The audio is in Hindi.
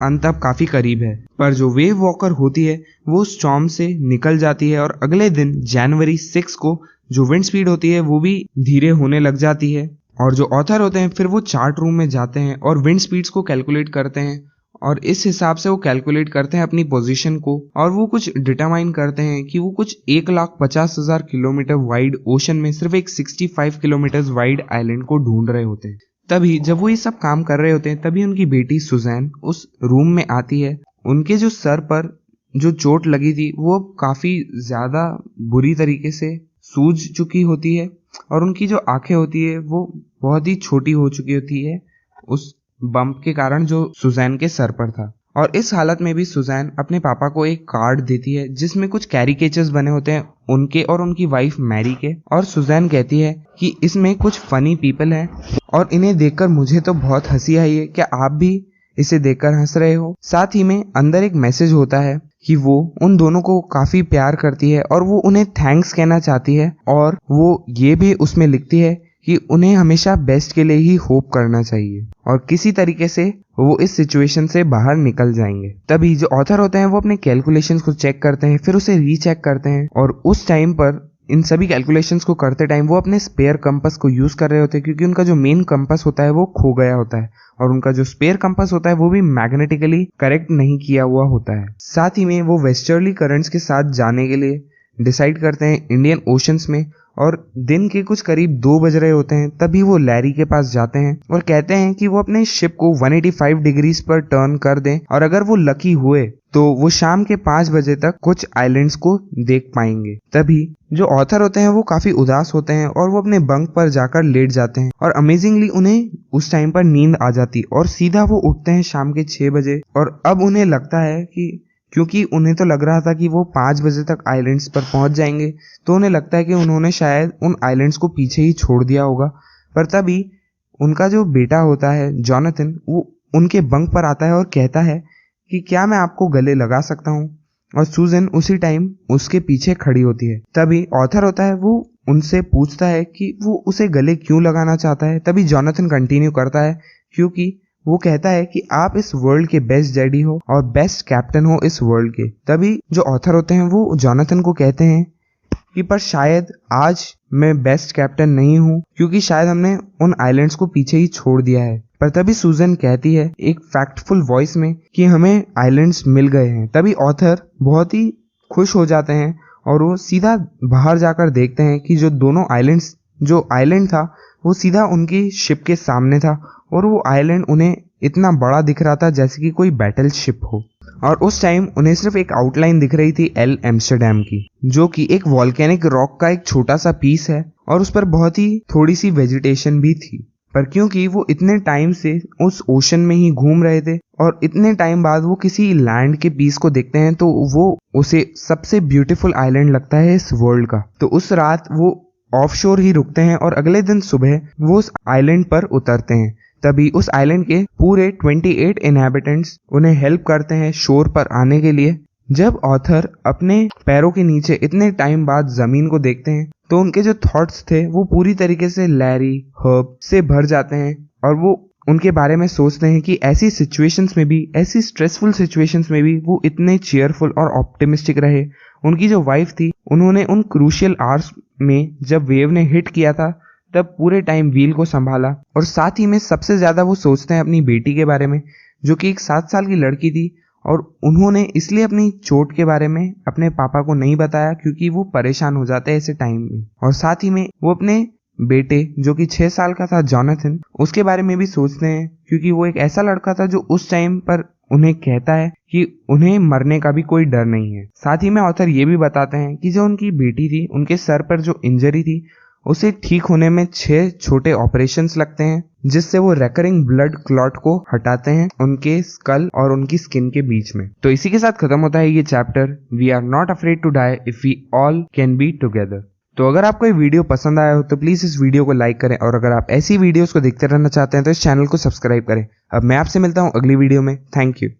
अंत अब काफी करीब है। पर जो वेव वॉकर होती है वो स्टॉर्म से निकल जाती है और अगले दिन जनवरी 6 को जो विंड स्पीड होती है वो भी धीरे होने लग जाती है। और जो ऑथर होते हैं फिर वो चार्ट रूम में जाते हैं और विंड स्पीड्स को कैलकुलेट करते हैं और इस हिसाब से वो कैलकुलेट करते हैं अपनी पोजीशन को और वो कुछ डिटरमाइन करते हैं कि वो कुछ 1,50,000 किलोमीटर वाइड ओशन में सिर्फ एक 65 किलोमीटर वाइड आइलैंड को ढूंढ रहे होते हैं। तभी जब वो ये सब काम कर रहे होते हैं तभी उनकी बेटी सुजैन उस रूम में आती है। उनके जो सर पर जो चोट लगी थी वो काफी ज्यादा बुरी तरीके से सूज चुकी होती है और उनकी जो आंखें होती है वो बहुत ही छोटी हो चुकी होती है उस बम्प के कारण जो सुजैन के सर पर था। और इस हालत में भी सुजैन अपने पापा को एक कार्ड देती है जिसमें कुछ कैरिकेचर्स बने होते हैं उनके और उनकी वाइफ मैरी के। और सुजैन कहती है कि इसमें कुछ फनी पीपल हैं और इन्हें देखकर मुझे तो बहुत हंसी आई है, क्या आप भी इसे देखकर हंस रहे हो। साथ ही में अंदर एक मैसेज होता है कि वो उन दोनों को काफी प्यार करती है और वो उन्हें थैंक्स कहना चाहती है और वो ये भी उसमें लिखती है कि उन्हें हमेशा बेस्ट के लिए ही होप करना चाहिए और किसी तरीके से वो इस सिचुएशन से बाहर निकल जाएंगे। तभी जो ऑथर होते हैं वो अपने कैलकुलेशंस को चेक करते हैं, फिर उसे रीचेक करते हैं और उस टाइम पर इन सभी कैलकुलेशंस को करते टाइम वो अपने स्पेयर कंपास को यूज कर रहे होते हैं क्योंकि उनका जो मेन कंपास होता है वो खो गया होता है और उनका जो स्पेयर कंपास होता है वो भी मैग्नेटिकली करेक्ट नहीं किया हुआ होता है। साथ ही में वो वेस्टर्ली करंट्स के साथ जाने के लिए डिसाइड करते हैं इंडियन ओशंस में और दिन के कुछ करीब 2 बज रहे होते हैं। तभी वो लैरी के पास जाते हैं और कहते हैं कि वो अपने शिप को 185 डिग्रीज पर टर्न कर दें और अगर वो लकी हुए तो वो शाम के 5 बजे तक कुछ आइलैंड्स को देख पाएंगे। तभी जो ऑथर होते हैं वो काफी उदास होते हैं और वो अपने बंक पर जाकर लेट जाते हैं और अमेजिंगली उन्हें उस टाइम पर नींद आ जाती और सीधा वो उठते हैं शाम के 6 बजे। और अब उन्हें लगता है कि क्योंकि उन्हें तो लग रहा था कि वो 5 बजे तक आइलैंड्स पर पहुंच जाएंगे तो उन्हें लगता है कि उन्होंने शायद उन आइलैंड्स को पीछे ही छोड़ दिया होगा। पर तभी उनका जो बेटा होता है जोनाथन वो उनके बंक पर आता है और कहता है कि क्या मैं आपको गले लगा सकता हूँ। और सुजैन उसी टाइम उसके पीछे खड़ी होती है। तभी ऑथर होता है वो उनसे पूछता है कि वो उसे गले क्यों लगाना चाहता है। तभी जोनाथन कंटिन्यू करता है क्योंकि वो कहता है कि आप इस वर्ल्ड के बेस्ट डैडी हो और बेस्ट कैप्टन हो इस वर्ल्ड के। तभी जो ऑथर होते हैं वो जोनाथन को कहते हैं कि पर शायद आज मैं बेस्ट कैप्टन नहीं हूँ क्योंकि शायद हमने उन आइलैंड्स को पीछे ही छोड़ दिया है। पर तभी सुजैन कहती है एक फैक्टफुल वॉइस में कि हमें आइलैंड्स मिल गए हैं। तभी ऑथर बहुत ही खुश हो जाते हैं और वो सीधा बाहर जाकर देखते हैं कि जो दोनों आइलैंड्स जो आइलैंड था वो सीधा उनकी शिप के सामने था और वो आइलैंड उन्हें इतना बड़ा दिख रहा था जैसे कि कोई बैटल शिप हो। और उस टाइम उन्हें सिर्फ एक आउटलाइन दिख रही थी एल एम्स्टरडैम की जो कि एक वॉल्केनिक रॉक का एक छोटा सा पीस है और उस पर बहुत ही थोड़ी सी वेजिटेशन भी थी। पर क्योंकि वो इतने टाइम से उस ओशन में ही घूम रहे थे और इतने टाइम बाद वो किसी लैंड के पीस को देखते हैं तो वो उसे सबसे ब्यूटीफुल आइलैंड लगता है इस वर्ल्ड का। तो उस रात वो ऑफशोर ही रुकते हैं और अगले दिन सुबह वो उस आइलैंड पर उतरते हैं। तभी उस आइलैंड के पूरे 28 इनहैबिटेंट्स उन्हें हेल्प करते हैं शोर पर आने के लिए। जब ऑथर अपने पैरों के नीचे इतने टाइम बाद जमीन को देखते हैं तो उनके जो थॉट्स थे वो पूरी तरीके से लैरी हर्ब से भर जाते हैं और वो उनके बारे में सोचते हैं कि ऐसी सिचुएशंस में भी, ऐसी स्ट्रेसफुल सिचुएशंस में भी वो इतने चीयरफुल और ऑप्टिमिस्टिक रहे। उनकी जो वाइफ थी उन्होंने उन क्रूशियल आवर्स में जब वेव ने हिट किया था तब पूरे टाइम व्हील को संभाला और साथ ही में सबसे ज्यादा वो सोचते हैं अपनी बेटी के बारे में जो कि एक 7 साल की लड़की थी और उन्होंने इसलिए अपनी चोट के बारे में अपने पापा को नहीं बताया क्योंकि वो परेशान हो जाते हैं ऐसे टाइम में। और साथ ही में वो अपने बेटे जो कि 6 साल का था जोनाथन उसके बारे में भी सोचते हैं क्योंकि वो एक ऐसा लड़का था जो उस टाइम पर उन्हें कहता है कि उन्हें मरने का भी कोई डर नहीं है। साथ ही में ऑथर ये भी बताते हैं कि जो उनकी बेटी थी उनके सर पर जो इंजरी थी उसे ठीक होने में 6 छोटे ऑपरेशंस लगते हैं जिससे वो रेकरिंग ब्लड क्लॉट को हटाते हैं उनके स्कल और उनकी स्किन के बीच में। तो इसी के साथ खत्म होता है ये chapter we are not afraid to die if we all can be together. तो अगर आपको ये वीडियो पसंद आया हो तो प्लीज इस वीडियो को लाइक करें और अगर आप ऐसी वीडियोस को देखते रहना चाहते हैं तो इस चैनल को सब्सक्राइब करें। अब मैं आपसे मिलता हूँ अगली वीडियो में। Thank you.